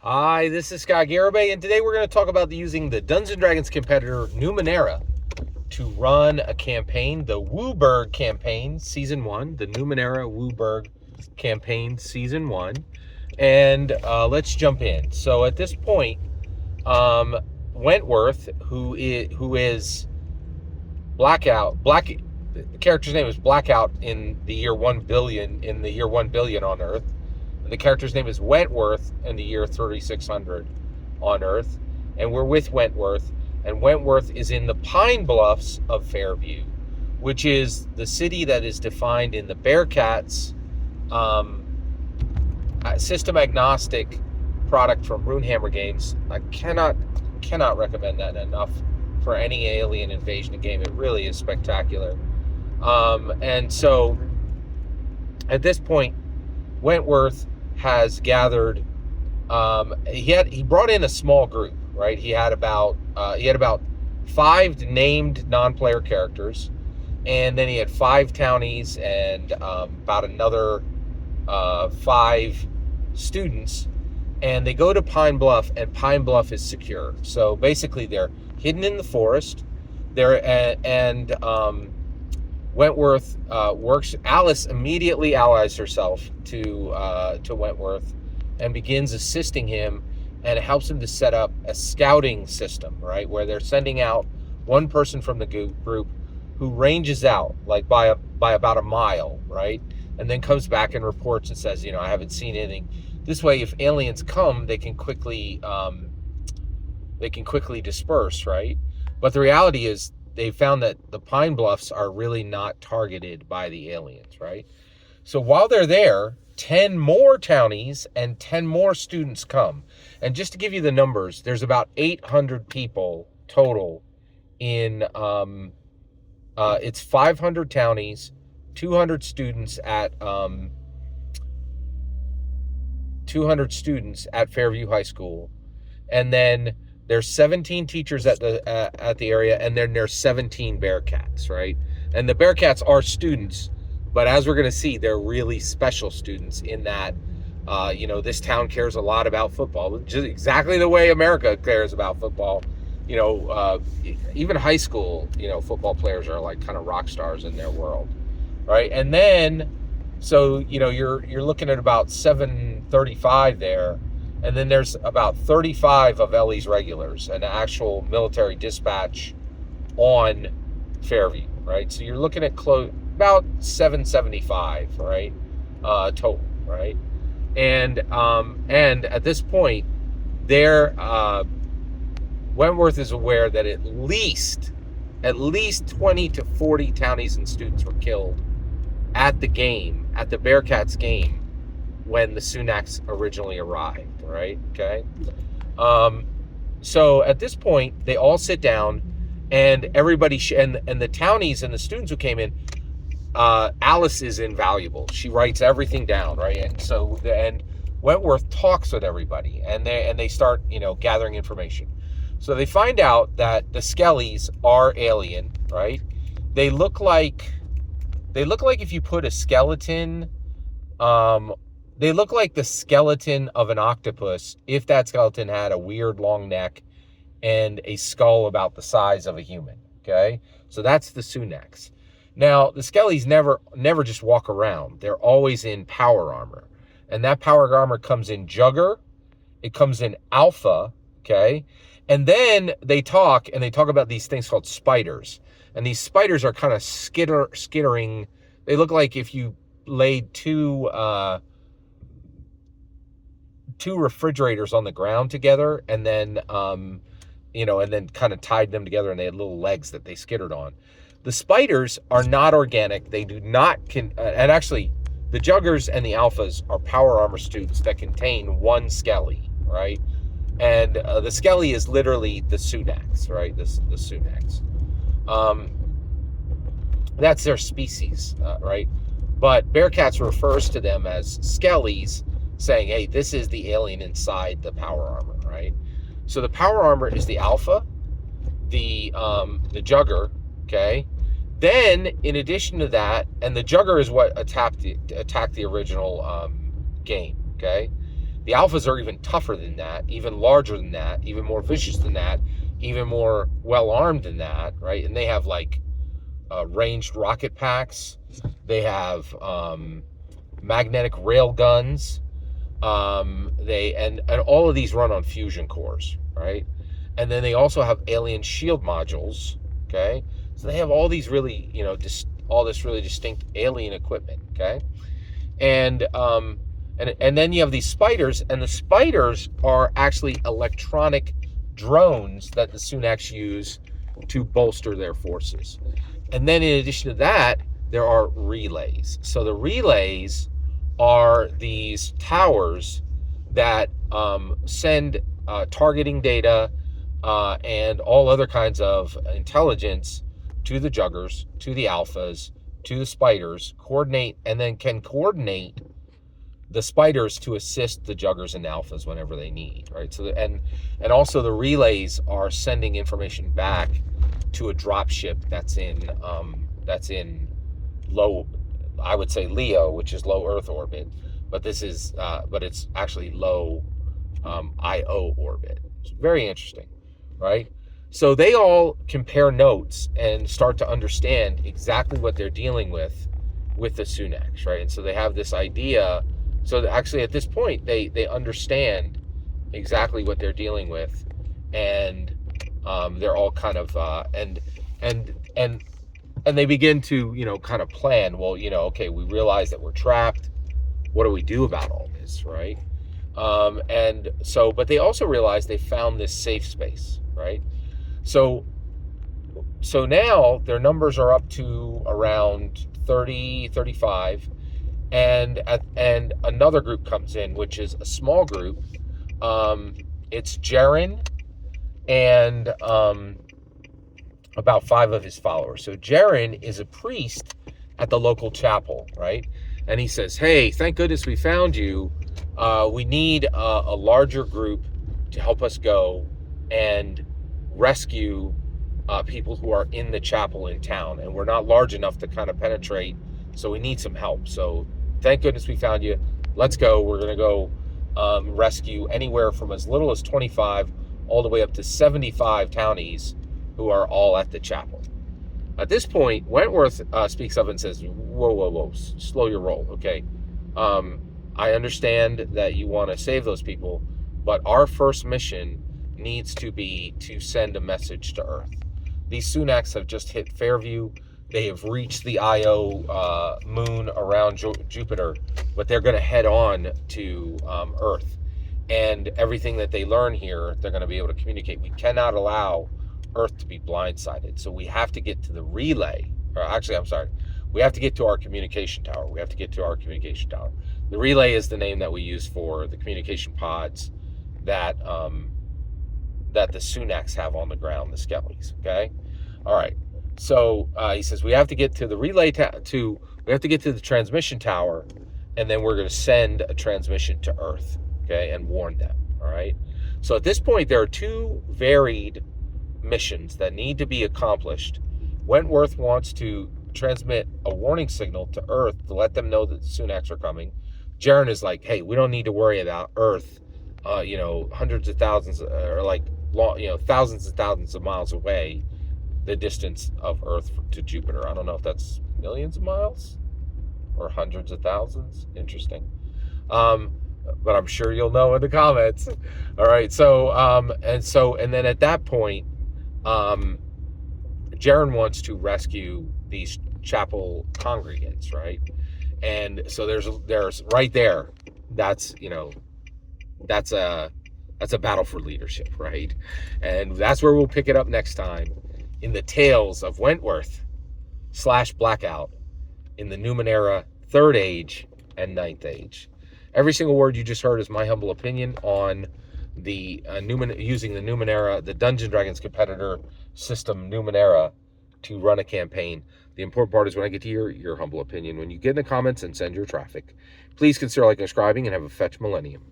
Hi, this is Scott Garibay, and today we're going to talk about using the Dungeons & Dragons competitor Numenera to run a campaign, the WUBRG campaign, Season 1, the Numenera WUBRG campaign, Season 1. And let's jump in. So at this point, Wentworth, who is the character's name is Blackout in the year 1 billion, on Earth. The character's name is Wentworth in the year 3600 on Earth. And we're with Wentworth. And Wentworth is in the Pine Bluffs of Fairview, which is the city that is defined in the Bearcats system agnostic product from Runehammer Games. I cannot recommend that enough for any alien invasion game. It really is spectacular. And so at this point, Wentworth has gathered. He brought in a small group, right? He had about 5 named non-player characters, and then he had 5 townies and about another 5 students. And they go to Pine Bluff, and Pine Bluff is secure. So basically, they're hidden in the forest. Wentworth works. Alice immediately allies herself to Wentworth and begins assisting him, and it helps him to set up a scouting system, right, where they're sending out one person from the group who ranges out like by about a mile, right, and then comes back and reports and says, I haven't seen anything. This way, if aliens come, they can quickly disperse, right? But the reality is, they found that the Pine Bluffs are really not targeted by the aliens, right? So while they're there, 10 more townies and 10 more students come. And just to give you the numbers, there's about 800 people total in, it's 500 townies, 200 students at Fairview High School. And then there's 17 teachers at the area, and then there's 17 Bearcats, right? And the Bearcats are students, but as we're going to see, they're really special students in that, this town cares a lot about football, just exactly the way America cares about football. Even high school, football players are like kind of rock stars in their world, right? And then, so you're looking at about 735 there. And then there's about 35 of Ellie's regulars, an actual military dispatch on Fairview, right? So you're looking at about 775, right, total, right? And at this point, Wentworth is aware that at least 20 to 40 townies and students were killed at the Bearcats game, when the Sunaks originally arrived, right? Okay. So at this point, they all sit down, and everybody and the townies and the students who came in, Alice is invaluable. She writes everything down, right? And Wentworth talks with everybody, and they start gathering information. So they find out that the Skellies are alien, right? They look like if you put a skeleton. They look like the skeleton of an octopus if that skeleton had a weird long neck and a skull about the size of a human, okay? So that's the Sunaks. Now, the Skellies never just walk around. They're always in power armor. And that power armor comes in Jugger. It comes in Alpha, okay? And then they talk about these things called spiders. And these spiders are kind of skittering. They look like if you laid two refrigerators on the ground together, and then and then kind of tied them together, and they had little legs that they skittered on. The spiders are not organic. They do not and actually the Juggers and the Alphas are power armor students that contain one Skelly, right? And the Skelly is literally the Sunaks, right? The Sunaks. That's their species, right? But Bearcats refers to them as Skellies, saying, hey, this is the alien inside the power armor, right? So the power armor is the Alpha, the Jugger, okay? Then, in addition to that, and the Jugger is what attacked the original game, okay? The alphas are even tougher than that, even larger than that, even more vicious than that, even more well-armed than that, right? And they have like ranged rocket packs. They have magnetic rail guns. And all of these run on fusion cores, right? And then they also have alien shield modules. Okay, so they have all these really, all this really distinct alien equipment. Okay, and then you have these spiders, and the spiders are actually electronic drones that the Sunaks use to bolster their forces. And then in addition to that, there are relays. So the relays are these towers that send targeting data and all other kinds of intelligence to the juggers, to the alphas, to the spiders, and then can coordinate the spiders to assist the juggers and alphas whenever they need, right? So and also the relays are sending information back to a drop ship that's in low, I would say Leo, which is low Earth orbit, but it's actually low IO orbit. It's very interesting, right? So they all compare notes and start to understand exactly what they're dealing with the Sunaks, right? And so they have this idea. So actually, at this point, they understand exactly what they're dealing with, and they're all kind of and they begin to kind of plan. Well, okay, we realize that we're trapped. What do we do about all this, right? But they also realize they found this safe space, right? So now their numbers are up to around 30, 35, and another group comes in, which is a small group. It's Jaren and about 5 of his followers. So Jaren is a priest at the local chapel, right? And he says, "Hey, thank goodness we found you. We need a larger group to help us go and rescue people who are in the chapel in town, and we're not large enough to kind of penetrate, so we need some help. So thank goodness we found you. Let's go. We're going to go rescue anywhere from as little as 25 all the way up to 75 townies who are all at the chapel." At this point, Wentworth speaks up and says, whoa, slow your roll, okay? I understand that you want to save those people, but our first mission needs to be to send a message to Earth. These Sunaks have just hit Fairview. They have reached the Io moon around Jupiter, but they're going to head on to Earth. And everything that they learn here, they're going to be able to communicate. We cannot allow Earth to be blindsided. So we have to get to the relay. Or actually, I'm sorry. We have to get to our communication tower. The relay is the name that we use for the communication pods that the Sunaks have on the ground, the Skellies. Okay? All right. So he says we have to get to the relay we have to get to the transmission tower, and then we're going to send a transmission to Earth, okay, and warn them. All right. So at this point, there are 2 varied missions that need to be accomplished. Wentworth wants to transmit a warning signal to Earth to let them know that the Sunaks are coming. Jaren is like, hey, we don't need to worry about Earth, hundreds of thousands or thousands and thousands of miles away, the distance of Earth to Jupiter. I don't know if that's millions of miles or hundreds of thousands. Interesting. But I'm sure you'll know in the comments. All right. So, and then at that point, Jaren wants to rescue these chapel congregants, right? And so there's right there. That's a battle for leadership, right? And that's where we'll pick it up next time in the tales of Wentworth / Blackout in the Numenera 3rd Age and 9th Age. Every single word you just heard is my humble opinion on the using the Numenera, the Dungeons & Dragons competitor system Numenera to run a campaign. The important part is when I get to your humble opinion. When you get in the comments and send your traffic, please consider liking and subscribing and have a fetch millennium.